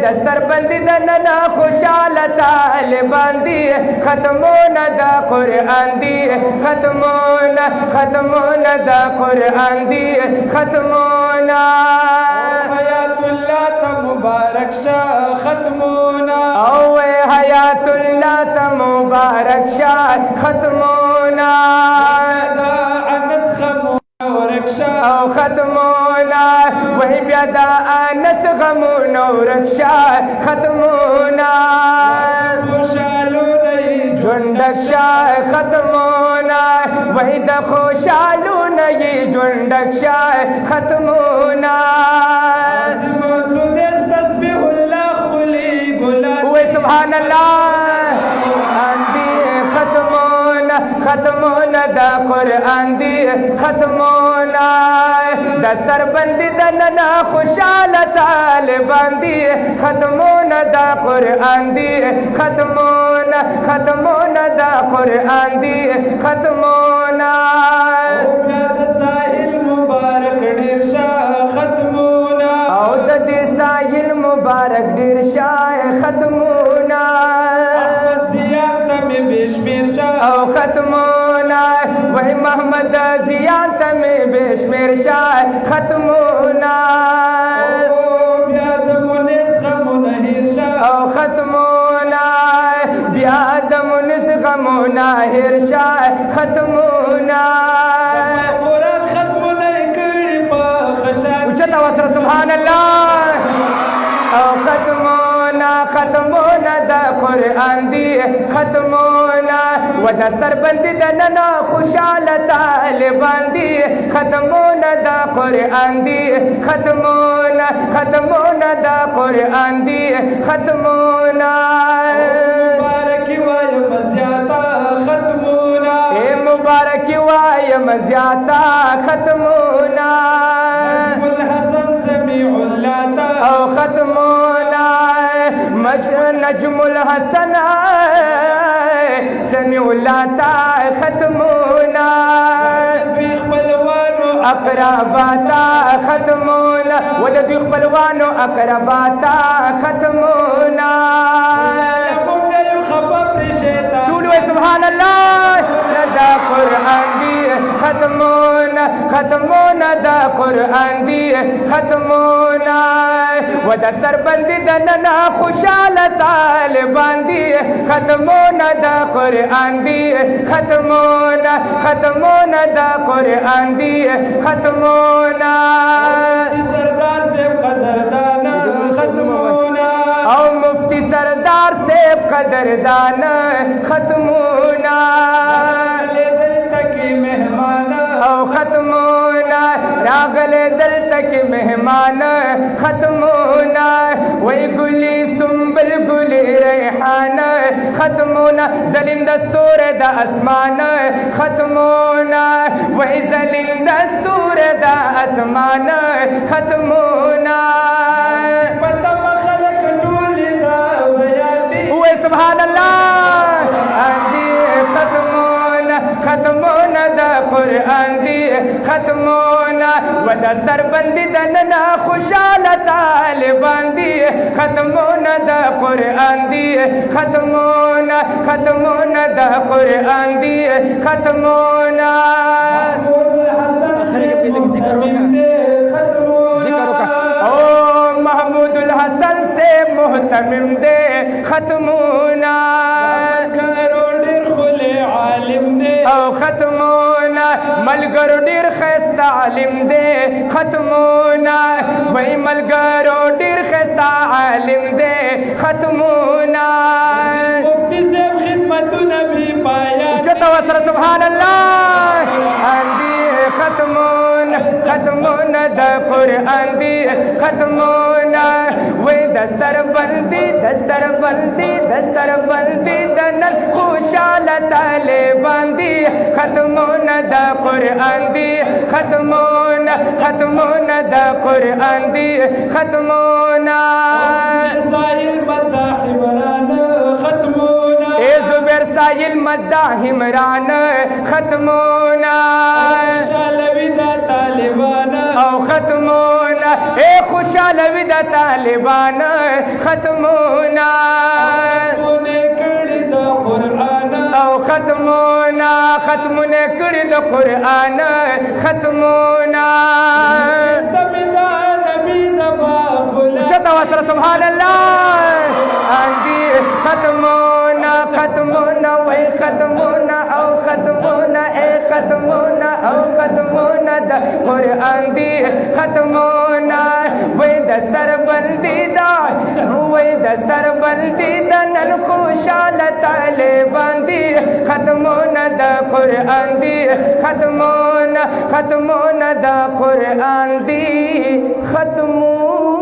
دستر بندی دننا خوشحال طالبان دی ختمون دا قرآن دی ختمون دا قرآن دی ختمون حیات اللہ تا مبارک شاہ ختمونا او حیات اللہ تا مبارک شاہ ختمونا انس خمونا ورکشا او ختمونا وہی بیادا انس غمونا ورکشا ختمونا خوشالو نئی جندک شاہ ختمونا وہی دا خوشالو نئی جندک شاہ ختمونا سدس تسبیح اللہ خلی گلان اوے سبحان اللہ اندی ختمونا دا قرآن دی ختمونا دستر بندی دننا خوشحال طالبان دی ختمونا دا قرآن دی ختمونا دا قرآن دی ختمونا ساحل مبارک ڈیر شاہ ختمونا او د ساحل مبارک ډیر شاہ ختمونا زیادہ میں بیشمیر شاہ او ختمونا وہی محمد زیانت میں بیشمیر شاہ ختمونا بیاد منس غمونہیر شاہ او ختمونا بیاد منس غمونہیر شاہ ختمونا قرآن ختمونہ کری پاخشان اچھتا وصر سبحان اللہ او ختمونا دا قرآن دی ختمونا و دستر بندی دننا خوشحال طالبان دی ختمونا دا قرآن دی ختمونا دا قرآن دی ختمونا مبارکی وائی مزیاتا ختمونا اے مبارکی وائی مزیاتا ختمونا الحسن سمیع اللہ تا او ختمونا نجم الحسن سمیع اللہ تا ختمونا فیخ بلوانو اقرباتا ختمونا وددوخ بلوانو اقرباتا ختمونا ممتل خبب شیطان دولو سبحان اللہ دا قرآن دی ختمونا دا قرآن دی ختمونا و دستر بندی دننا خوشحال طالبان دی ختمونا دا قرآن دی ختمونا دا قرآن دی ختمونا سردار سے قدردانا ختمونا او مفتی سردار سے قدردان ختمونا لے دل تکی مہمانا او ختمونا راغل دل تک مہمان ختمونا وی گلی سنبل گلی ریحان ختمونا زلین دستور دا اسمان ختمونا وی زلین دستور دا اسمان ختمونا پتم خلق ٹولی دا بیاتی اوے سبحان اللہ اندی ختمونا دا قرآن دی ختمونا و دستر بندی دننا خوشحال طالبان دی ختمونا دا قرآن دی ختمونا دا قرآن دی ختمونا او محمود الحسن سے محتمم دے ختمونا او ختمونا ملگرو ډیر خستا عالم دے ختمونا وی ملگرو ډیر خستا عالم دے ختمونا مفتی سے خدمت نبی پایا چتا وسر سبحان اللہ اندی ختمونا دا قرآن دی ختمونا وی دستر بندی دنل خوشحال طالبان دی ختمونا دا قرآن دی ختمونا دا قرآن دی ختمونا ساحل مداح عمران ختمونا اے زبیر ساحل مداح عمران ختمونا شالوی دا طالبان او ختمونا اے خوشحال وی د طالبان ختمونا او ختمونا ختمونه کړي د قرآن ختمونا چتا وسره سبحان الله اندي ختمونا ختمونا وای ختمونا او ختمونا اے ختمونا او ختمونا د قرآن دی ختمونا وای دستر بندی دا وای دستر بندی دا نن خوشال طالبان دی ختمونا د قرآن دی ختمونا ختمونا د قرآن دی ختمونا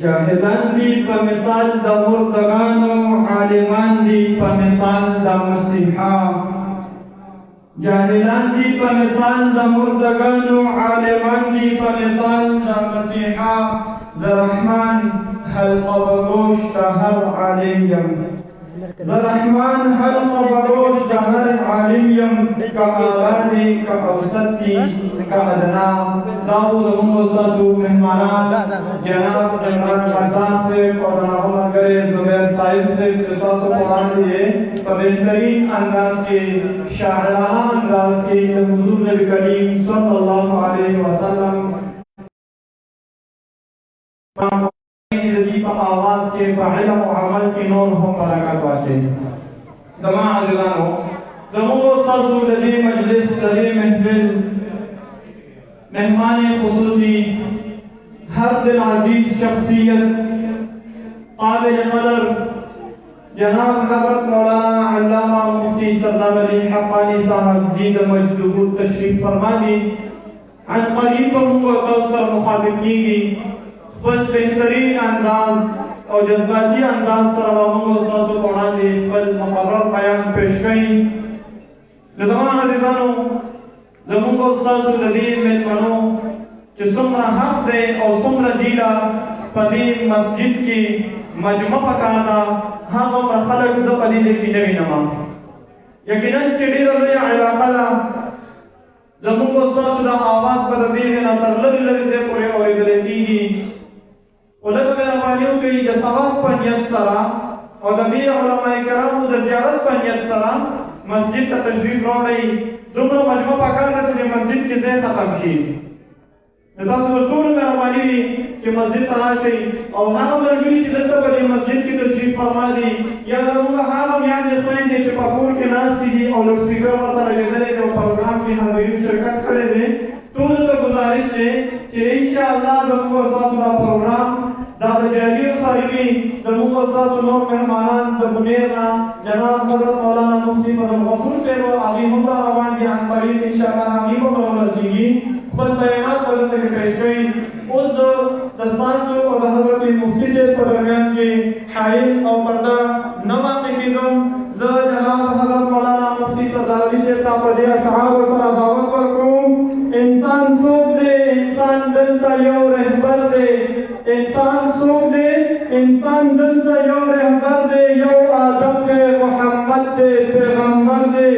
جاهلان دي په مثال د مردگانو عالمان دي په مثال د مسیحا جاهلان دي په مثال د مردگانو عالمان دي په مثال د مسیحا زرحمان حلق بگوش د هر عالم یم زرحمان حلق بگوش د هر عالم یم که آبادی که اوسطی که ادنا داو زمون استاسو مهمانان جناب عمران قزان سے اور ناغم اگر زبیر صاحب سے استاسو قرآن دیئے په بہترین انداز کے شاعرانہ انداز کے حضور نبی کریم صلی اللہ علیہ وسلم په آواز کې په علم او عمل کې نور هم برکت واچوي زما عزیزانو زموږ استاسو د دې مجلس د دې محفل مهمان خصوصی ہر دل عزیز شخصیت قابل قدر جناب حضرت مولانا علامہ مفتی سردار علی حقانی صاحب جید مجدود تشریف فرما دی عن قریب پر مخاطب کی گی خپل بہترین انداز اور جذباتی انداز سره موږ تاسو ته وړاندې خپل مقرر بیان پیش کړي زموږ عزیزانو زموږ تاسو د دې مېلمنو چې څومره حق دی او څومره دیره په دې مسجد کې مجمع پکار ده هغه خلک زه په دې کې نه وینم یقینا چې ډېره لویه علاقه ده زموږ تاسو د آواز په دې نه تر لږ ځای پورې اورېدل کېږي ولکه مهرباني وکړئ د ثواب په نیت سره او د دې علماء کرامو د زیارت په نیت سره مسجد ته تشریف راوړئ دومره مجمع پکار ده چې مسجد کې ځای ختم شي د تاسو ټول مهرباني وي چې مسجد ته راشئ او هغه ملګري چې دلته په دې مسجد کې تشریف فرما دي یا زموږ هغه میندې خویندې چې په کور کې ناستې دي او لوډ سپیکر ورته لګېدلی دی او پروګرام کې حاضرین شرکت کړی دی ټولو ته گزارش دی چې انشاءالله زموږ تاسو دا پروګرام دا د جاری صاحبي زموږ تاسو نور مهمانان د منیر نه جناب حضرت مولانا مفتی غفور صاحب هغوی هم را روان دي عن قریب انشاءالله هغوی به ورسېږي خپل بیانات به دلته کې پیش کوي اوس د ستاسو او د حضرت مفتی صاحب په درمیان کې حایل او پرده نه واقع کېږم زه جناب حضرت مولانا مفتی سردار صاحب ته په دې اشعارو سره دعوت ورکوم انسان څوک دی انسان دلته یو رهبر دی انسان څوک دی انسان دلته یو رهبر دی یو آدم دی محمد دی پیغمبر دی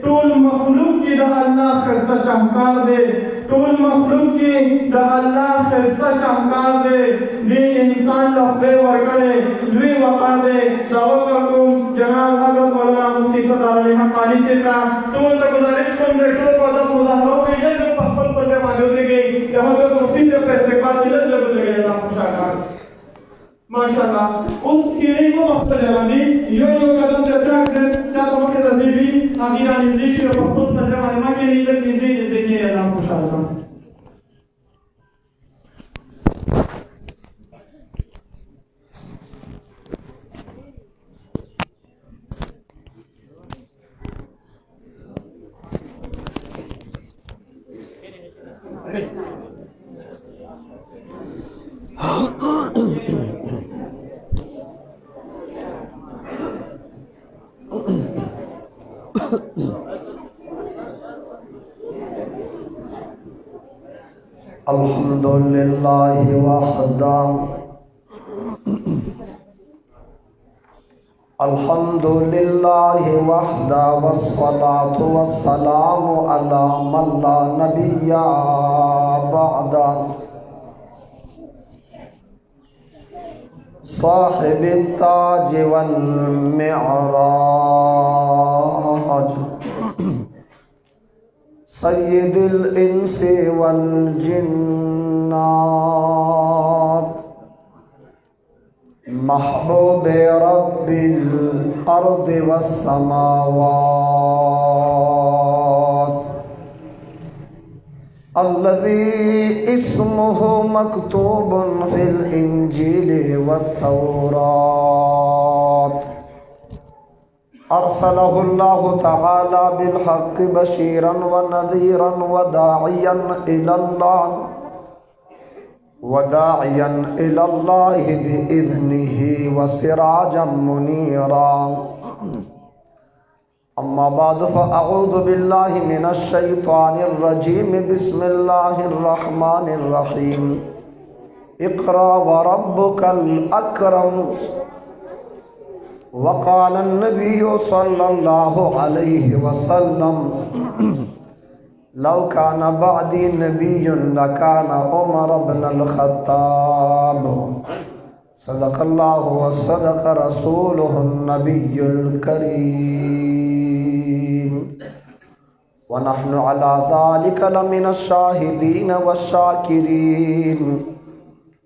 ټول مخلوق کې د الله ښایسته شاهکار دی ټول مخلوق کې د الله ښایسته شاهکار دی دې انسان له خدای ورکړی لوی وقار دی دعوت ورکوم جناب حضرت مولانا مفتی سردار علی حقانی صاحب ته ټول ته گزارش کوم د ټول په ادب مظاهره وکړئ ژر په خپل ځای باندې ودرېږئ د حضرت مفتی صاحب په استقبال کې لږ ودرېږئ الله خوشحال ماشاءاللہ اس کیڑے کو مقصد ہے باندی یو قدم تے ٹریک دے چا تو مکے تذیبی اخیرا نزدیک کے وقت ترجمہ علماء کے لیے تک نزدیک دیکھیے اللہ خوشحال الحمد للہ وحدہ الحمد للہ وحدہ والصلاة والسلام علی من لا نبی بعدہ صاحب التاج والمعراج سید الانس والجنات محبوب رب الارض والسماوات الذي اسمه مكتوب في الانجيل والتوراة أرسله الله تعالى بالحق بشيرا ونذيرا وداعيا إلى الله بإذنه وسراجا منيرا أما بعد فأعوذ بالله من الشيطان الرجيم بسم الله الرحمن الرحيم اقرأ وربك الأكرم وقال النبي صلى الله عليه وسلم لو كان بعدي نبي لكان عمر بن الخطاب صدق الله وصدق رسوله النبي الكريم ونحن على ذلك لمن الشاهدين والشاكرين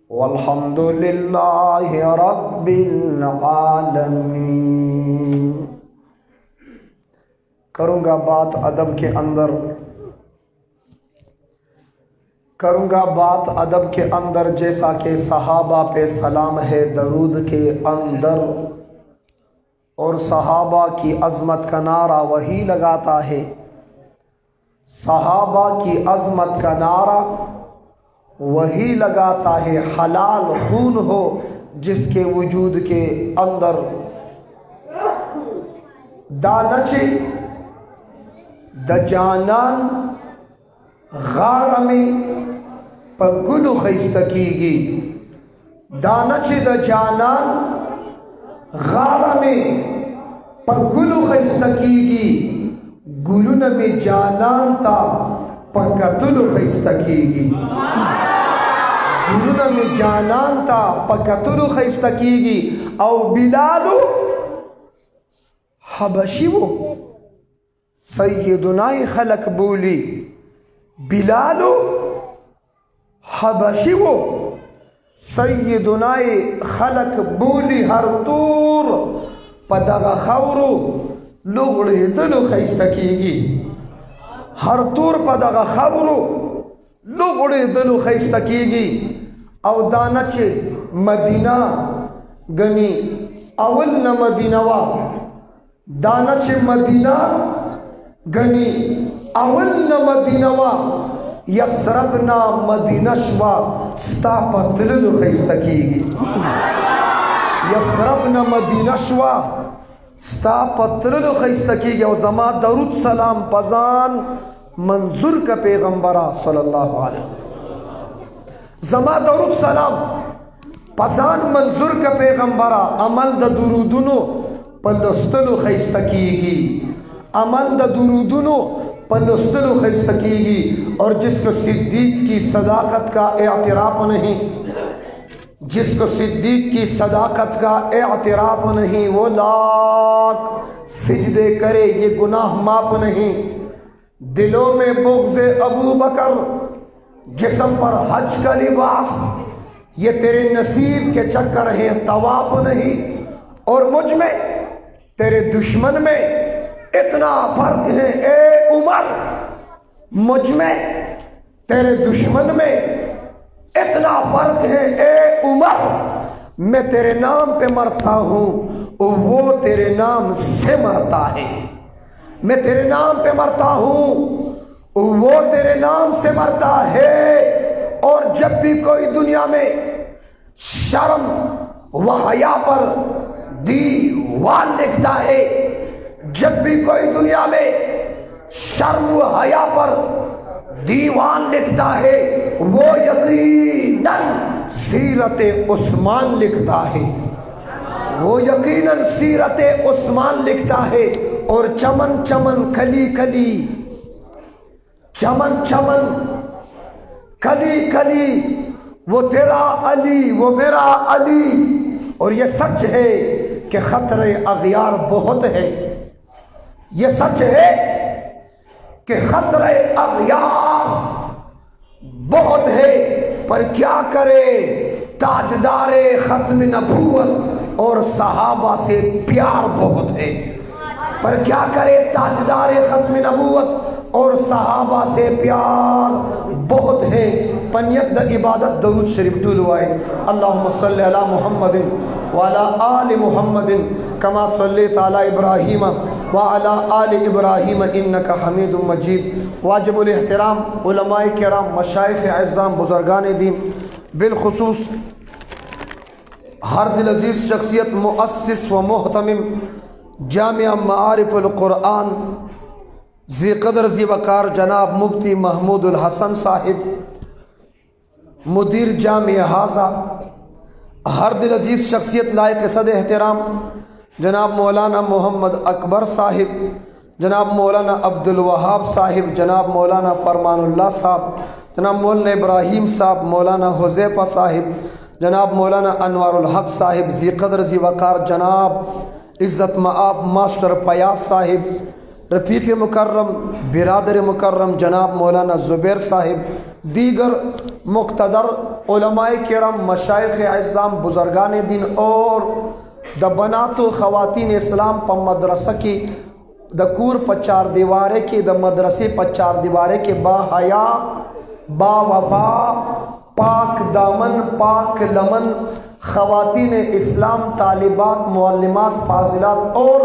والحمد للہ رب العالمین۔ کروں گا بات ادب کے اندر جیسا کہ صحابہ پہ سلام ہے درود کے اندر، اور صحابہ کی عظمت کا نعرہ وہی لگاتا ہے، صحابہ کی عظمت کا نعرہ وہی لگاتا ہے، حلال خون ہو جس کے وجود کے اندر دانچے د جانان غاڑ میں پگلو خیستکیگی، دانچے د جانان غاڑ میں پگلو خیستکیگی، گلون میں جانان تا پکتلو خیستکیگی، گلون میں جانان تا پکتلو خیستکیگی۔ او بلالو حبشی وہ سیدنا خلق بولی، بلالو حبشی وہ سیدنا خلق بولی، ہر طور پدغ خورو لغڑی دلو خیستکیگی، ہر طور پدغ خورو لغڑی دلو خیستکیگی۔ او دانچ مدینہ گنی اول نہ مدینوا، دانچ مدینہ گنی اول نہ مدینوا، یسربنا مدینہ شوا ستا پتللو خیستکیگی، یسربنا مدینہ شوا ستا پتللو خیستکیگی۔ او زما درود سلام پزان منظور کا پیغمبرہ صلی اللہ علیہ وسلم، زما درود سلام پزان منظور کا پیغمبرہ، عمل دا درودنو پلستلو خیستکیگی، عمل دا درودنو پلستلو خیستکیگی۔ اور جس کو صدیق کی صداقت کا اعتراف نہیں، جس کو صدیق کی صداقت کا اعتراف نہیں، وہ لاکھ سجدے کرے یہ گناہ معاف نہیں۔ دلوں میں بغض ابو بکر، جسم پر حج کا لباس، ये तेरे नसीब के चक्कर हैं, तवाब नहीं। और मुझ में तेरे दुश्मन में इतना फर्क है ए उमर, मुझ में तेरे दुश्मन में इतना फर्क है ए उमर। मैं तेरे नाम पे मरता हूँ, वो तेरे नाम से मरता है। मैं तेरे नाम पे मरता हूँ, वो तेरे नाम से मरता है। और जब भी कोई दुनिया में शर्म व हया पर दीवान लिखता है, जब भी कोई दुनिया में शर्म व हया पर दीवान लिखता है, वो यकीनन सीरत उस्मान लिखता है, वो यकीनन सीरत उस्मान लिखता है। और चमन चमन खली खली, चमन चमन खली खली, वो तेरा अली वो मेरा अली। और ये सच है कि खतरे अगयार बहुत है, ये सच है कि खतरे अगयार बहुत है। पर क्या करे ताजदारे खत्म नबूवत और सहाबा से प्यार बहुत है। पर क्या करे ताजदारे खत्म नबूवत और सहाबा से प्यार बहुत है। पनियत द इबादत दरूद शरीफ टूलवाए। अल्लाहुम्मा सल्ली अला मुहम्मदिन व अला आलि मुहम्मदिन कमा सल्लैता अला इब्राहीम व अला आलि इब्राहीम इन्नका हमीदुम मजीद। वाजिबुल एहतराम उलमाए किराम, मशाइख अज़्ज़ाम, बुज़ुर्गान दीन, बिलखुसूस हर दिल अजीज़ शख्सियत मुअस्सिस व मुहतमिम जामिया मारिफुल कुरान ज़ी क़दर ज़ी वक़ार जनाब मुफ्ती महमूदुल हसन साहिब, मुदीर जामिया हाजा, हर दिल अजीज़ शख्सियत लायक सद एहतराम जनाब मौलाना मोहम्मद अकबर साहिब, जनाब मौलाना अब्दुल वहाब साहिब, जनाब मौलाना फरमानुल्लाह साहब, जनाब मौलाना इब्राहीम साहब, मौलाना हुज़ैफ़ा साहिब, जनाब मौलाना अनवारुल हक साहिब, ज़ी क़दर ज़ी वक़ार जनाब इज़्ज़त मआब मास्टर फयाज साहिब, रफ़ीक़ मुकर्रम बिरादर मुकर्रम जनाब मौलाना ज़ुबैर साहिब, दीगर मुक़्तदर उलमाए किराम, मशाइख़ अज़्ज़ाम, बुज़ुर्गान दीन और द बनातो ख़वातीन इस्लाम प मदरसा की द कूर प चार दीवारे के द मदरसे प चार दीवारे के बाहया बावफा पाक दामन पाक लमन ख़वातीन इस्लाम, तालिबात, मुअल्लिमात, फाज़िलात और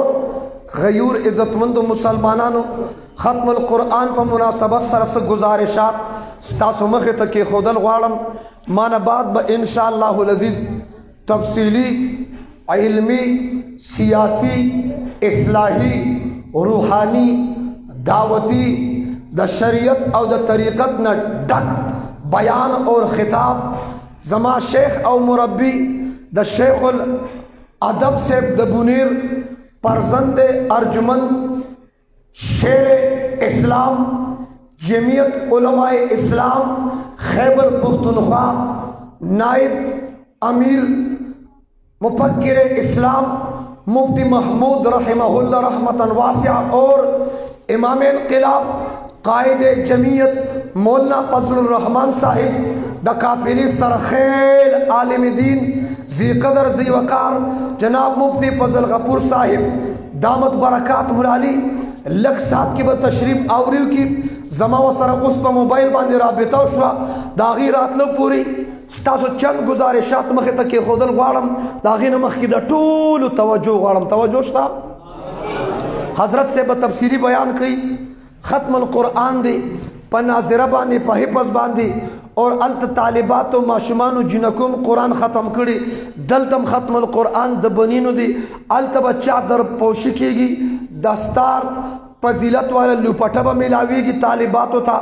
गयूर इज़्ज़तमंद मुसलमानानो, ख़त्मुल कुरान पर मुनासबत सरस गुजारिशात स्तासु मखे तक खुदल ग़वाड़म माना बाद ब इंशाअल्लाहुल अज़ीज़ तफसीली इल्मी सियासी इस्लाही रूहानी दावती द शरीयत और द तरीक़त न डक बयान और ख़िताब जमा शेख और मुरब्बी द शेखुल अदब से द बुनीर परजंद अर्जुमन शेर इस्लाम जमीयत उलमाए इस्लाम खैबर पुख्तनख्वा नाइब अमीर मुफक्किर इस्लाम मुफ्ती महमूद रहमहुल्लाह रहमतन वासिया और इमाम इनक़िलाब कायद जमीयत मौलाना फजलुर रहमान साहिब द काफिरी सरखेल आलिम दीन ज़ी क़दर ज़ी वक़ार जनाब मुफ्ती फजल गफूर साहिब दामत बरकात मुलाली लख साथ की बद तशरीफ आवरी की जमा व सर उस पर मोबाइल बांधे राबिता शुआ दागी रात लो पूरी स्तासो चंद गुजारिशात मखे तक खुदल ग़वाड़म दागी नमख की द टूल तवज्जो ग़वाड़म तवज्जो शता हज़रत से बतफसीली बयान कई ख़त्मुल कुरान दे पनाज़िरा बांधी पहिपस बांधी और अंत तालिबात व माशुमानु जिनकुम कुरान ख़त्म करी दलतम ख़त्मुल कुरान दबनीनु दी अलत बच्चा दर पोशी कीगी दस्तार फजीलत वाला लुपटा ब मिलावीगी तालिबातो था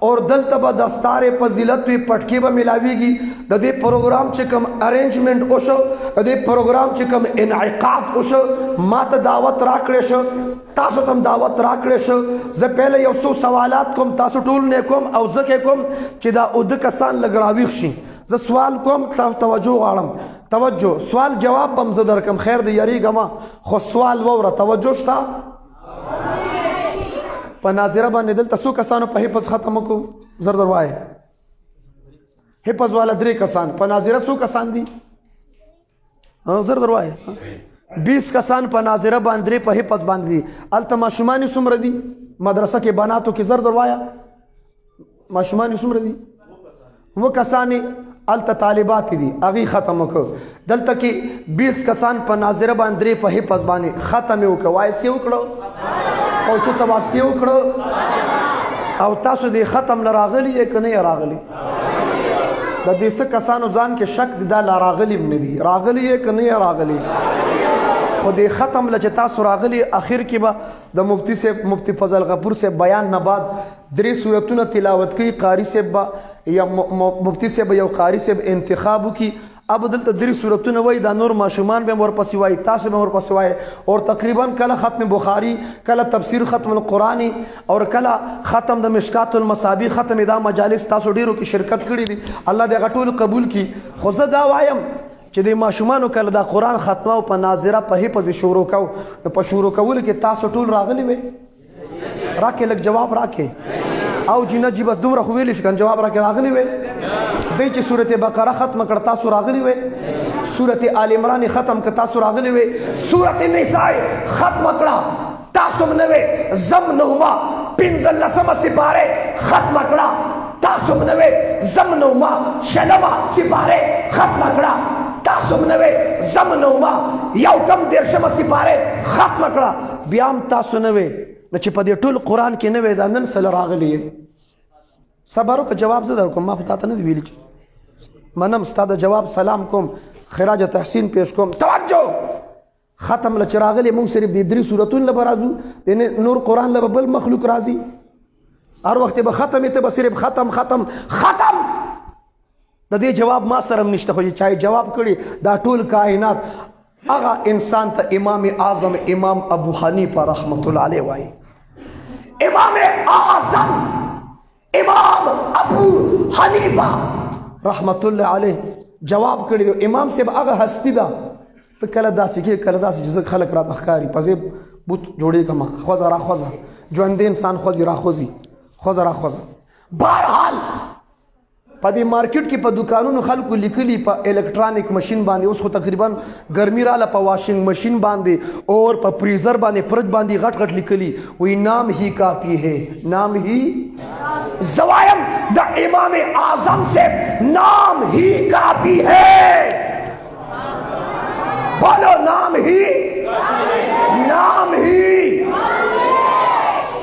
और दल तब दस्तार फजीलत भी पटकी ब मिलावीगी दे प्रोग्राम चिकम अरेंजमेंट ओशो दे प्रोग्राम चिकम इनइकाद ओशो मात दावत राकड़ेश तासो तम दावत राकड़ेश ज पहले यवसो सवालात कोम तासो टूल ने कोम औ ज़के कोम चिदा उद कसान लगरावी खशी ज सवाल कोम साफ तवज्जो आलम तवज्जो सवाल जवाब बम जदर कम खैर द यरी गमा खो सवाल वरा तवज्जो शता पनाज़िरा बांधे दल तसो कसानो पही पस ख़त्म को जर जरवाए حفظ والا 3 کسان، په ناظره څو کسان دي؟ زر دروایه 20 کسان په ناظره باندې، په حفظ باندې دي. هلته ماشومان څومره دي؟ مدرسه کې بناتو کې زر دروایه ماشومان څومره دي؟ 2 کسان. هلته طالبات دي، هغې ختم وکړو. دلته کې 20 کسان په ناظره باندې، په حفظ باندې ختم یې وکړه. وایي څه وکړو؟ او چې ته واسې وکړو. او تاسو دې ختم نه راغلي یې که نه یې راغلي؟ د دې څه کسانو ځان کې شک دی دا لا راغلي هم نه دي، راغلي یې که نه یې راغلي؟ خو دې ختم له چې تاسو راغلي، اخر کې به د مفتی صاحب، مفتی فضل غفور صاحب بیان نه بعد 3 سورتونه تلاوت کوي. قاری صاحب به یا مفتی صاحب یو قاری صاحب انتخاب وکړي. اب دلته 3 سورتونه وایي، دا نور ماشومان به هم ورپسې وایي، تاسو به هم ورپسې وایي. اور تقریبا کله ختم بخاری، کله تفسیر ختم القرآن، اور کله ختم د مشکات المصابیح، ختم دا مجالس تاسو ډیرو کې شرکت کړي دي. الله دې هغه ټول قبول کړي. خو زه دا وایم چې د ماشومانو کله دا قرآن ختمه او په ناظره په حفظ شروع کو، نو په شروع کولو کې تاسو ټول راغلي وئ؟ راکې لږ جواب راکې. او جی نه جی بس دومره خو ویلی شي کنه، جواب راکې راغلي وئ؟ دی چې سورت بقره ختم کړ تاسو راغلي وئ؟ سورت آل عمران ختم کړ تاسو راغلي وئ؟ سورت نساء ختم کړه تاسو نه وئ؟ زم نهما 15 سپاره ختم کړه تاسو نه وئ؟ زم نهما 6 سپاره ختم کړه تاسو نه وئ؟ زم نهما 1 سپاره ختم کړه بیا هم تاسو نه وئ؟ نو چې په دې ټول قرآن کې نه وئ، دا نن سره راغلی یې. صبر وکړه، جواب زه درکوم، ما خو تا ته نه دي ویلي چې منم ستا د جواب سلام کوم، خراج تحسین پیش کوم. توجه، ختم له چې راغلی مونږ صرف دې 3 سورتونو له به راځو، د نور قرآن له به بل مخلوق راځي. هر وخت به ختم ته به صرف ختم ختم ختم. د دې جواب ما سره هم نشته، خو چې چا جواب کړي دا ټول کائنات هغه انسان ته امام اعظم امام ابو حنیفه رحمت الله علیه وایي. امام اعظم امام ابو حنیفه رحمت الله علیه جواب کړی دی. امام صاحب هغه هستی ده، ته کله داسې کې کله داسې چې خلک راته ښکاري په ځای بوت جوړې کما خوځه را خوځه، ژوندی انسان خوځي را خوځي، خوځه را خوځه. بهرحال په دې مارکیټ کې په دکانونو خلکو لیکلي په الکترانیک ماشین باندې، اوس خو تقریبا ګرمي راله، په واشنګ ماشین باندې اور په فریزر باندې فرج باندې غټ غټ لیکلي وی نام ہی کافی ہے، نام ہی. زوایم د امام اعظم سے نام ہی کافی ہے. بولو نام ہی، نام ہی.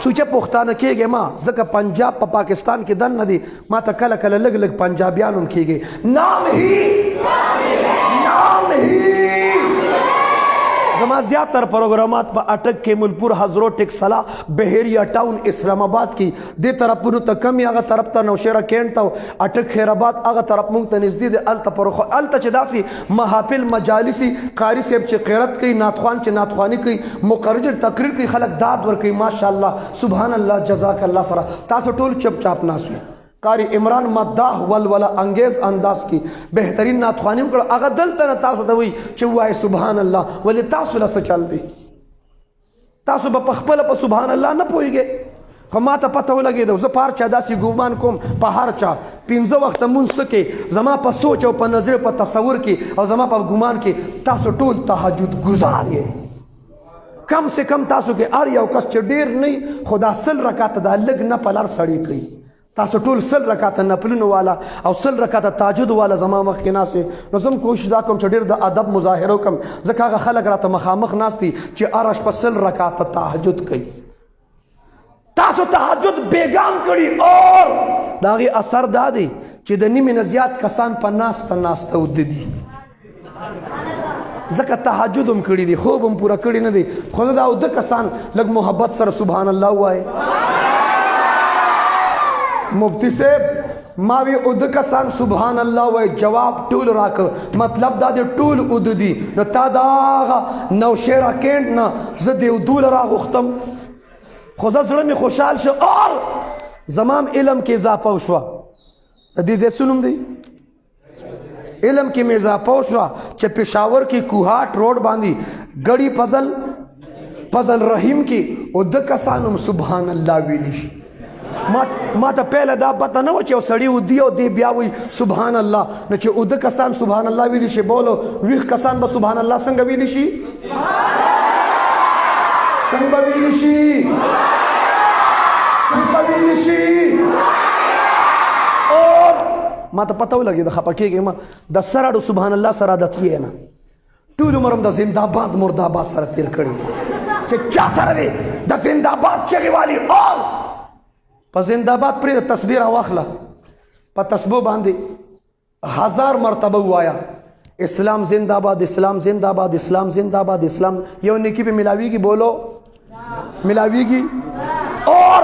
سوچه پښتانه کېږي ما، ځکه پنجاب په پاکستان کې دن نه دی، ما ته کله کله لږ لږ پنجابیان هم کېږي. نام هی، نام هی. زما زیاتر پروګرامات په اټک کې، ملپور، حضرو، ټکسلا، بهریا ټاون، اسلام آباد کې، دې طرفونو ته کم، هغه طرف ته نوشیره کینټ ته، اټک، خیرآباد هغه طرف مونږ ته نږدې دی. هلته هلته چې داسې محافل مجالسي، قاري صاحب چې قرت کوي، نعتخوان چې نعتخواني کوي، مقرر تقریر کوي، خلک داد ورکوي، ماشاءالله سبحان الله جزاک الله. سره تاسو ټول چپ چاپ ناست وي. قاری عمران مداح ولولا انگیز انداز کی بهترین نعتخوانی وکړه، هغه دلته نه تاسو ته وایي چې وایي سبحان الله. ولې تاسو له څه چل دی؟ تاسو به په خپله په سبحان الله نه پوهېږئ. خو ما ته پته ولګېده، زه په هر چا داسې ګمان کوم، په هر چا 15 وخته مونځ څه کې، زما په سوچ او په نظر په تصور کې او زما په ګمان کې تاسو ټول تهجد گزار یې. کم سے کم تاسو کې هر یو کس چې ډېر نه خو دا 100 رکعته دا لږ نه په لار سړی کوي. تاسو ټول 100 رکعته نفلونو والا او 100 رکعته تهجد والا زما مخکې ناست یې. نو زه هم کوشش دا کوم چې ډېر د ادب مظاهره وکړم، ځکه هغه خلک راته مخامخ ناست دي چې هره شپه 100 رکعته تهجد کوي. تاسو تهجد بیګام کړي، اور د هغې اثر دا دی چې د نیمې نه زیات کسان په ناسته ناسته وده دي، ځکه تهجد هم کړي دي، خوب هم پوره کړي نه دي. خو دا اوده کسان لږ محبت سره سبحان الله وایي. مفتی صاحب ما وی اوده کسان سبحان الله وای، جواب ټول راک، مطلب دا دی ټول اوده دي. نو تا دا نوشیره کینټ نه زه د اودو له راغوښتم، خو زه زړه مې خوشحال شو، اور زمام علم کې اضافه وشوه. د دې ځای څه نوم دی؟ علم کې مې اضافه وشوه چې پېښور کې کوهات روډ باندې ګړی فضل رحیم کې اوده کسان هم سبحان الله ویلی شي. ما ته پهله دا پته نه وه چې یو سړي ودي او دی بیا وایي سبحان الله. نو چې اوده کسان سبحان الله ویلی شي بولو، ویښ کسان به سبحان الله څنګه ویلی شي؟ څنګه به ویلی شي؟ څنګه به ویلی شي؟ اور ما ته پته ولګېده خفه کېږم ما د سراډو سبحان الله سره عادت یې نه، ټول عمر هم د زنده‌باد مرده‌باد سره تیر کړي چې چا سره دی د زنده‌باد چغې والي. اور په زنده‌باد پرې د تسبیح راواخله، په تسبیح باندې 1000 مرتبه ووایا اسلام زنده‌باد، اسلام زنده‌باد، اسلام زنده‌باد، اسلام. یو نیکی پہ ملاویږي، بولو ملاویږي. اور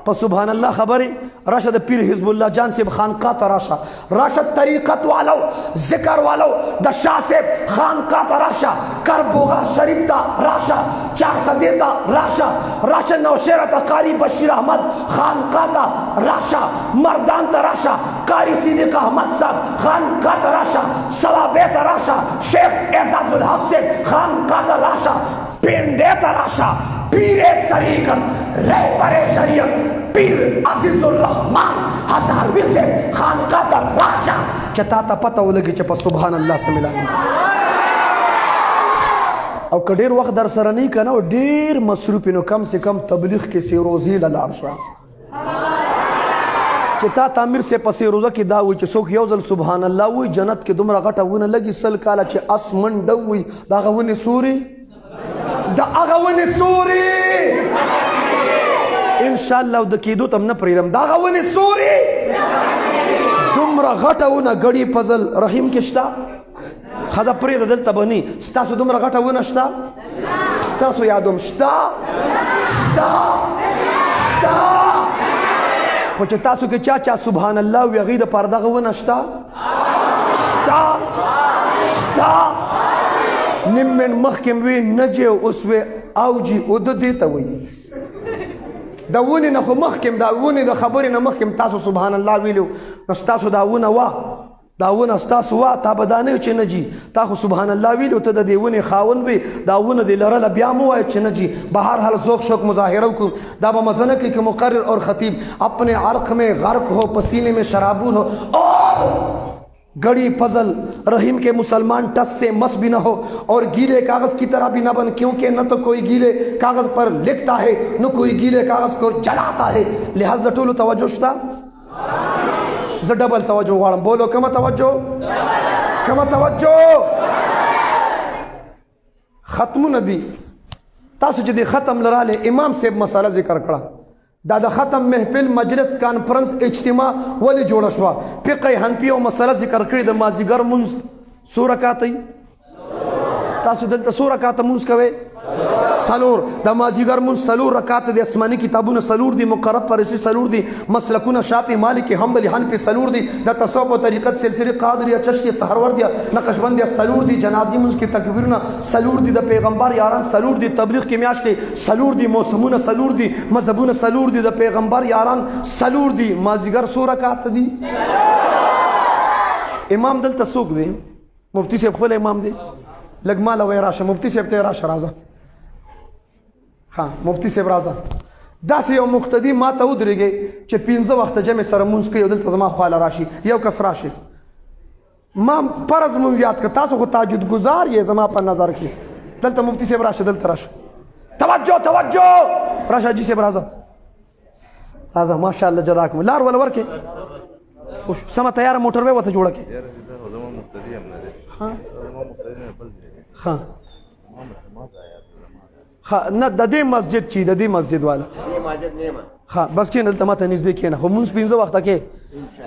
په سبحان الله خبرې راشد پیر حزب الله جان صاحب خانقاه ته راشه، راشد طریقت والو ذکر والو د شاه صاحب خانقاه ته راشه، کربوغا شریف ته راشه، چارسدې ته راشه، راشه نوشهره ته قاری بشیر احمد خانقاه ته راشه، مردان ته راشه قاری صدیق احمد صاحب خانقاه ته راشه، صوابې ته راشه شیخ اعزاز الحق صاحب خانقاه ته راشه، پنډې ته راشه پیر طریقت رهبر شریعت پیر عزیز الرحمن هزاروي صاحب خانقاه ته راشه چې تا ته پته ولګي چې په سبحان الله څه ملاوي. او که ډېر وخت در سره نه وي که نه او ډېر مصروف نو کم سے کم تبلیغ کې سیروزې له لاړ شه چې تا تعمیر سے په سیروزه کې دا وایي چې څوک یو ځل سبحان الله وایي جنت کې دومره غټه ونه لګي 100 کاله چې اس منډه وایي د هغه ونې سوري د هغه ونې سوري انشاءالله د کېدو ته هم نه پرېږدم د هغه ونې سوري دومره غټه ونه ګړي فضل رحیم کې شته ښځه پرېږده دلته به نه ستاسو دومره غټه ونه شته ستاسو یادوم شته شته شته خو چې تاسو کې چا چا سبحان الله وي هغوی دپاره دغه ونه شته شته شته نیم من مخکې وی نجې اوس وی اوجي اوده دې ته وایي د ونې نه خو مخکې د ونې د خبرې نه مخکې تاسو سبحان الله ویلو نو ستاسو دا ونه وه دا ونه ستاسو وه تا به دا نه چې نه جي تا خو سبحان الله ویلو ته د دې ونې خاوند وي دا ونه دې لرله بیا مو وایه چې نه جي بهر حال ذوق شوق مظاهره وکړو دا به مزه نه کوي کہ مقرر اور خطیب اپنے عرق میں غرق ہو پسینے میں شرابون ہو اور گڑی فضل رحیم کے مسلمان ٹس سے مس بھی نہ ہو اور گیلے کاغذ کی طرح بھی نہ بن کیونکہ نہ تو کوئی گیلے کاغذ پر لکھتا ہے نہ کوئی گیلے کاغذ کو جلاتا ہے. لحاظ د ټولو توجه شته زه ډبل توجه غواړم بولو کمه توجه کمه توجه ختمونه دي تاسو چې د ختم لراله امام صاحب مسله ذکر کړه دا د ختم محفل مجلس کانفرنس اجتماع ولې جوړه شوه فقه حنفي او مسله ذکر کړې د مازدیګر مونځ څو رکعات دی تاسو دلته څو رکعاته مونځ کوئ څلور د مازدیګر مونځ څلور رکعات دي آسماني کتابونه څلور دي مقرب پرشي څلور دي مسلکونه شافعي مالکي حنبلي حنفي څلور دي د تصوف او طریقت سلسله قادریه چشتیه سهروردیه نقشبندیه څلور دي جنازي مونځ کې تکبیرونه څلور دي د پیغمبر یاران څلور دي تبلیغ کې میاشتې څلور دي موسمونه څلور دي مذهبونه څلور دي د پیغمبر یاران څلور دي مازدیګر څو رکعات دي امام دلته څوک دی مفتی صاحب خپل امام دی لږ ماله وایي راشه مفتی صاحب ته یې راشه راځه ها مفتی صاحب راځه داسې یو مقتدي ما ته ودرېږئ چې 15 وخته جمع سره مونځ کوي او دلته زما خواله راشي یو کس راشي ما فرض مونځ یاد کړه تاسو خو تهجد ګزار یې زما په نظر کې دلته مفتی صاحب راشه دلته راشه توجه توجه راشه جی صاحب راځه راځه ماشاءالله جزاکم لار ول ورکې سمه تیاره موټر وې وته جوړه کې ها ها ها نه د دې مسجد چې د دې مسجد والا ها بس کې نه تماته نږدې کېنه خو مونږ 15 وخته کې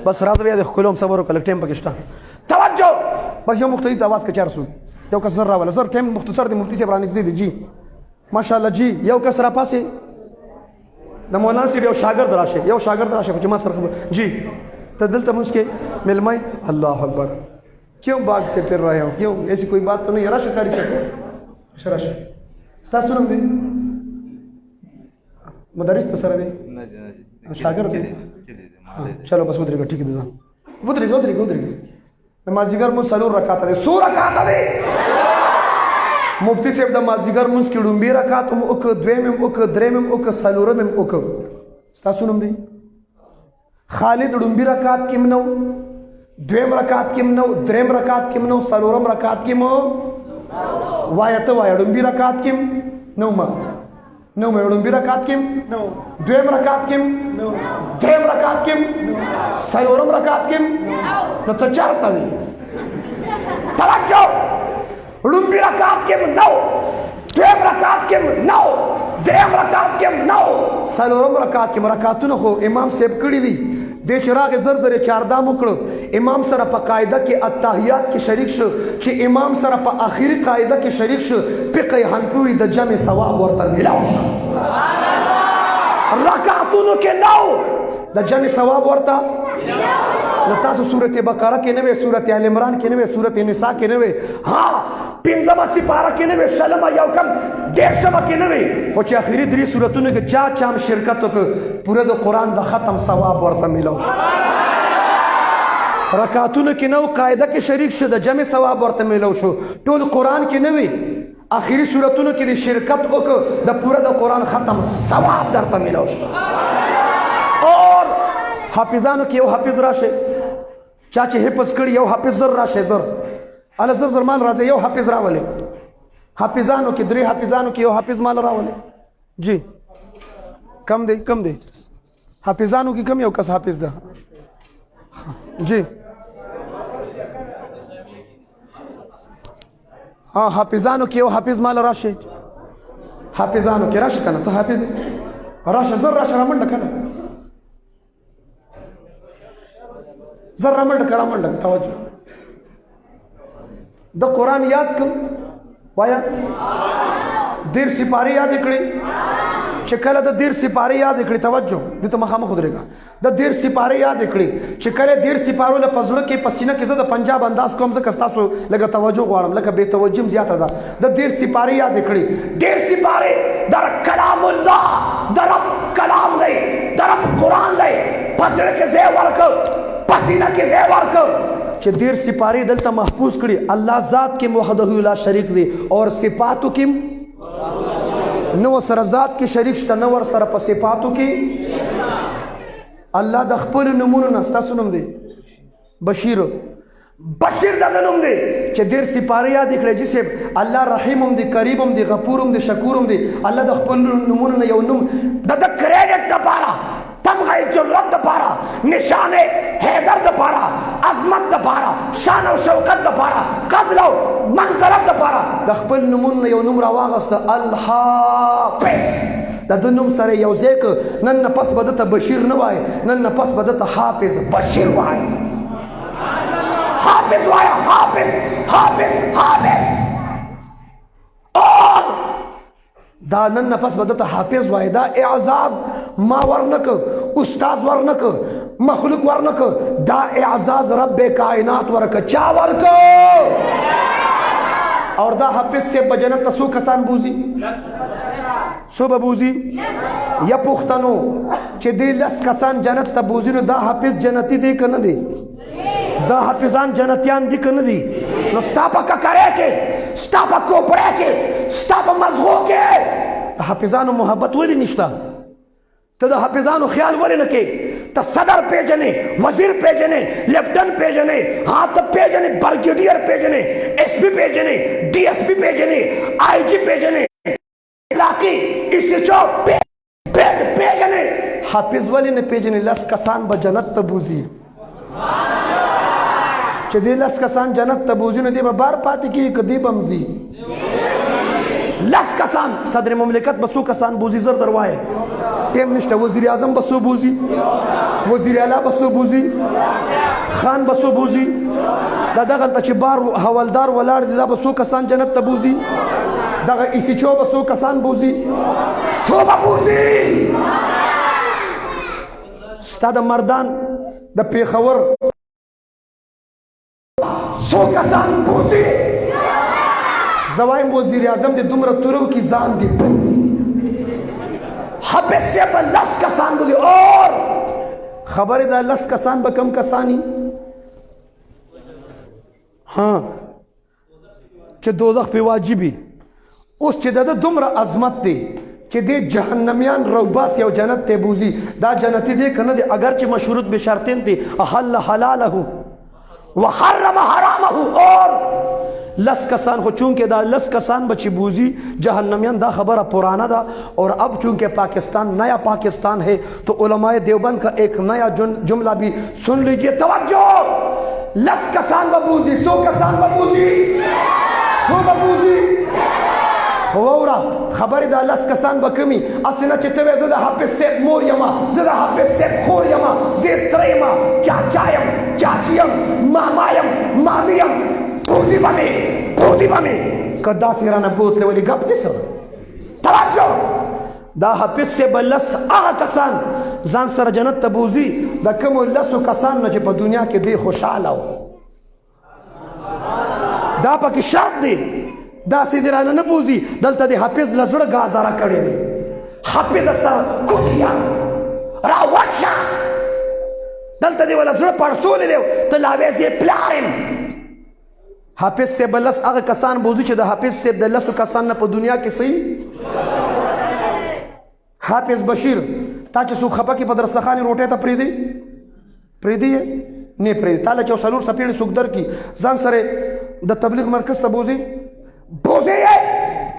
بس راځه بیا د خلوم صبر وکړه ټیم پکې شته توجه بس یو مقتدی ته आवाज کې 400 یو کس زر راولا زر ټیم مختصر دی مفتی صاحب را نږدې دی جی ماشاءالله جی یو کس را پاسه د مولانا صاحب یو شاګرد راشه یو شاګرد راشه چې ما سره خبر جی ته دلته مونږ کې ملمای الله اکبر क्यों भागते फिर रहे हो क्यों ऐसी कोई बात तो नहीं राशि कारी से राशि स्टाफ सुनम दे मदरस तो सर दे शागिर्द दे चलो बस उधर ठीक है उधर नमाज़ीगर मुझ सलूर रखा था दे सो रखा था दे मुफ्ती से नमाज़ीगर मुझ किडुंबी रखा तुम उक द्वे में उक द्रे में उक सलूर में उक स्टाफ सुनम दे خالد ډومبي رکعت کې نو، دویم رکعت کې نو، دریم رکعت کې نو، څلورم رکعت کې مو وایه ته وایه ډومبي رکعت کې نو ما نو مې ډومبي رکعت کې نو، دویم رکعت کې نو، دریم رکعت کې څلورم رکعت کې نو ته چارته وي. توجه، ډومبي رکعت کې نو، دویم رکعت کې نو، دریم رکعت کې نو، څلورم رکعت کې رکعتونه خو امام صاحب کړي دي. دې چې راغې زر زر چاردام وکړو، امام سره په قاعده کې اتحیات کې شریک شو، چې امام سره په آخري قاعده کې شریک شو، فقه حنفي د جمع ثواب ورته ملاو شو. رکعتونو کې نو د جمع ثواب ورته نو تاسو سورت بقره کې نه وي، سورت آل عمران کې نه وي، سورت نساء کې نه وي، ها پنځمه سپاره کې نه وي، شلمه یو کم دیرشمه کې نه وي، خو چې آخري درې سورتونو کې چا هم شرکت وکړ پوره د قرآن د ختم ثواب ورته ملو شو. رکعتونو کې نو قاعده کې شریک شو، د جمع ثواب ورته ملو شو. ټول قرآن کې نه وي، آخري سورتونو کې د شرکت وکړ د پوره د قرآن ختم ثواب درته ملو شو. اور حافظانو کې یو حافظ راشه، چا چې حفظ کړي یو حافظ زر راشه، زر اله زر زر مال راځي، یو حافظ راولي. حافظانو کې درې حافظانو کې یو حافظ مال راولي. جی کم دی کم دی، حافظانو کې کم یو کس حافظ ده. جی ها حافظانو کې یو حافظ مال راشه، حافظانو کې راشه کنه، ته حافظ راشه، زر راشه رامنډه کنه، زر رامنډه کرا منډه. توجه، د قرآن یاد کړ وایا، دیر سپاره یاد کړي، چې کله د دیر سپاره یاد کړي، توجه دې ته مخامخ ودرېږه، د دیر سپاره یاد کړي، چې کله دیر سپارو له پزړه کې پسینه کې زه د پنجاب انداز کوم، ځکه ستاسو لږه توجه غواړم، لکه بې توجه زیاته ده. د دیر سپاره یاد کړي، دیر سپاره در کلام الله، در رب کلام دی، در رب قرآن دی، پزړه کې ځای ورکړ، پسینه کې ځای ورکړ، چې دیر سپاری دلته محفوظ کړي. الله ذات کې وحده لا شریک دی، اور صفاتو کې نو سره ذات کې شریک شته، نو ور سره په صفاتو کې. الله د خپل نومونو نه، ستاسو نوم دی بشیر، بشیر دا نوم دی چې دیر سپاری یاد کړئ. چې صاحب الله رحیم هم دی، کریم هم دی، غفور هم دی، شکور هم دی. الله د خپل نومونو نه یو نوم د کریډټ لپاره، تمغه جرأت دپاره، نشان حیدر دپاره، عظمت دپاره، شان او شوکت دپاره، قدر او منزلت دپاره د خپل نومونو یو نوم راواغسته، الحافظ. د ده نوم سره یو ځای که نن نه پس به دته بشیر نه وایي، نن نه پس به دته حافظ بشیر وایي. حافظ وایا، حافظ حافظ حافظ. اور دا نن نه پس به دته حافظ وایي. دا اعزاز ما ورنک، استاذ ورنک، مخلوق ورنک، دا اعزاز رب کائنات ورک. چا ورک؟ اور دا حافظ سے بجنت سو کسان بوزی، سو ببوزی یا پختنو چې دی لس کسان جنت ته بوزي، نو دا حافظ جنتی دی که نه دی؟ دا حافظان جنتیان دی که نه دی؟ نو ستا په ککرۍ کې، ستا په کوپړۍ کې، ستا په مزغو کې د حافظانو محبت ولې نشته؟ ته د حافظانو خیال ولې نه کې؟ ته صدر پیژنې، وزیر پیژنې، لیفټن پیژنې، ها ته پیژنې، برګیډیر پیژنې، ایس پی پیژنې، ڈی ایس پی پیژنې، آئی جی پیژنې، علاقی ایسیچو پیژنې، حافظ ولې نه پیژنې؟ لس کسان به جنت ته بوزي. چې دی لس کسان جنت ته بوزي، نو دی به بار پاتې کېږي که دی به هم ځي؟ لس کسان. صدر مملکت به څو کسان بوزي؟ زر در وایه، ټیم نشته. وزیر اعظم به څو بوزي؟ وزیر اعلی به څو بوزي؟ خان به څو بوزي؟ دا دغلته چې بار حوالدار ولاړ دی، دا به څو کسان جنت ته بوزي؟ دغه ایسیچو به څو کسان بوزي؟ څو به بوزي؟ ستا د مردان د پیښور څو کسان بوزي؟ زه وایم وزیر اعظم د دومره تورو کې ځان دی بوزي. حافظ سے به لس کسان بوزي. اور خبر دا لس کسان به کم کسانی؟ ها چې دوزخ پې واجبي. اوس چې د ده دومره عظمت دی چې دې جهنميان روباس یو جنت ته بوزي دا جنتی دی کنه دی اگر چې مشروط بشرطین دی احل حلاله وحرم حرامه اور لس کسان خو چونکہ دا لس کسان بچی بوزی جہنمیان دا خبر پرانا دا اور اب چونکہ پاکستان نیا پاکستان ہے تو علماء دیوبند کا ایک نیا جملہ بھی سن لیجئے توجہ لس کسان ببوزی سو کسان ببوزی سو ببوزی وورا خبر دا لس کسان بکمی اسنا چتوے زدہ حافظ سیب مور یما زدہ حافظ سیب خور یما زید تریما چاچایم چاچیم مامایم مامیم بوزی بمی کدا سیرانہ بوتلے والی گپ دیسو توجہ دا حافظ سے بلس آغا کسان زان سر جنت تبوزی دا کمو لسو کسان نجے پا دنیا کے دے خوشحال آو دا پا کی شرط دی دا سیدرانہ نبوزی دلتا دے حافظ لزوڑ گازارہ کڑے دی حافظ سر کتیا راوکشا دلتا دے والا زوڑ پرسولی دے تلاویزی پلارن حافظ سے بلس آغا کسان بوزی چھ دا حافظ سے بلسو کسان نا پا دنیا کی صحیح حافظ بشیر تاکہ سو خپا کی پدرستخانی روٹے تا پریدی ہے نہیں پریدی تالا چاو سلور سپیڑی سکدر کی زان سرے دا تبلیغ مرکز تا بوزی ہے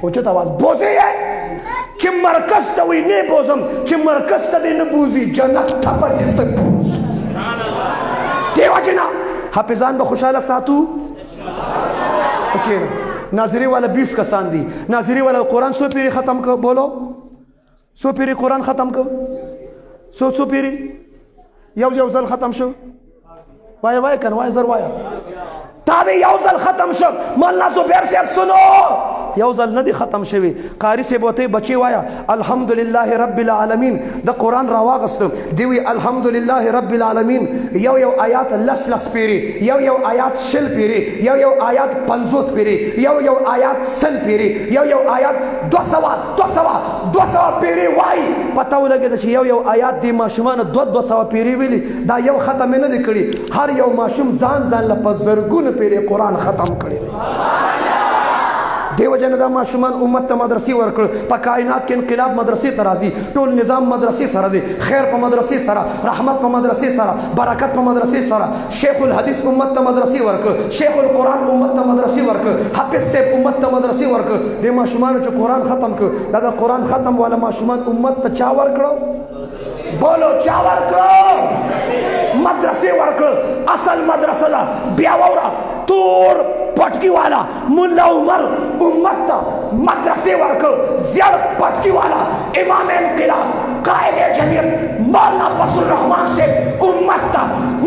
پوچھت آواز بوزی ہے چھ مرکز تا وی نہیں بوزم چھ مرکز تا دے نبوزی جنت تا پا جسے بوزی دیو جنا حافظان بخوشحالہ ساتھو ناظری والا 20 کسان دی ناظری والا قرآن سو پیری ختم کر بولو سو پیری قرآن ختم کر سو پیری یو زل ختم شو وای کن وای زر وایا تابی یو زل ختم شو مولانا زبیر سے اب سنو یو زل ندی ختم شوی قاری سے بوتے بچی وایا الحمدللہ رب العالمین دا قرآن رواغست دیوی الحمدللہ رب العالمین یو آیات لس پیری یو آیات شل پیری یو آیات 50 پیری یو آیات سل پیری یو آیات 200 پیری وائی پتاو لگے دا چی یو آیات دی ماشومان 200 پیری ویلی دا یو ختم ندی کری ہر یو ماشوم زان لپس زرگون پیری قرآن ختم کری دیو جن دا معشومان امت تا مدرسی ورکڑ پا کائنات کے انقلاب مدرسی ترازی ٹول نظام مدرسی سر دے خیر پا مدرسی سر رحمت پا مدرسی سر برکت پا مدرسی سر شیخ الحدیث امت تا مدرسی ورکڑ شیخ القرآن امت تا مدرسی ورکڑ حافظ سیب امت تا مدرسی ورکڑ دے معشومان جو قرآن ختم کر دا قرآن ختم والا معشومان امت تا چا ورکڑو بولو چا ورکڑو مدرسی ورکڑ اصل مدرسہ دا بیاورا تور پٹکی والا ملا عمر امت مدرسے ورکر زیاد پٹکی والا امام انقلاب قائد جمعیت مولانا فضل الرحمان سے امت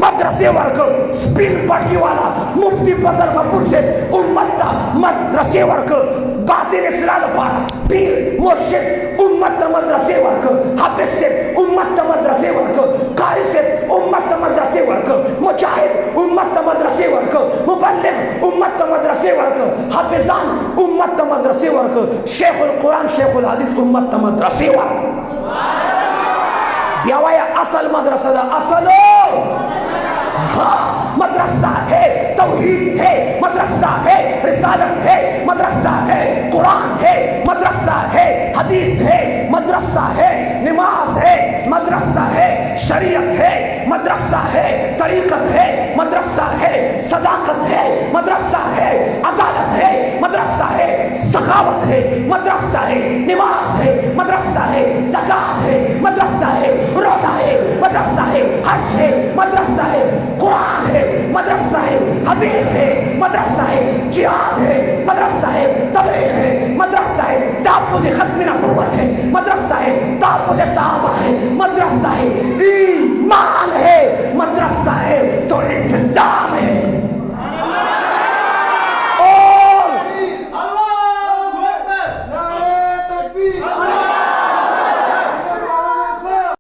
مدرسے ورکر سپین پٹکی والا مفتی فضل غفور سے امت مدرسے ورکر باطن اصلاح پارا پیر مرشد امت مدرسے ورکر حافظ سے امت مدرسے ورکر قاری سے امت مدرسے ورکر مجاہد امت مدرسے ورکر مبلغ امت مدرسے ورکر حافظان امت مدرسے ورکر شیخ القرآن شیخ الحدیث امت مدرسے ورکر بیاوایا اصل مدرسہ دا اصلو مدرسہ ہے توحید ہے مدرسہ ہے رسالت ہے مدرسہ ہے قرآن ہے مدرسہ ہے حدیث ہے مدرسہ ہے نماز ہے مدرسہ ہے شریعت ہے مدرسہ ہے طریقت ہے مدرسہ ہے صداقت ہے مدرسہ ہے عدالت ہے مدرسہ ہے سخاوت ہے مدرسہ ہے نماز ہے مدرسہ ہے زکات ہے مدرسہ ہے روزہ ہے مدرسہ ہے حج ہے مدرسہ ہے قرآن ہے مدرسہ ہے حدیث ہے مدرسہ ہے جہاد ہے مدرسہ ہے تبلیغ ہے مدرسہ ہے تحفظ ختم نبوت ہے مدرسہ ہے تحفظ صحابہ ہے مدرسہ ہے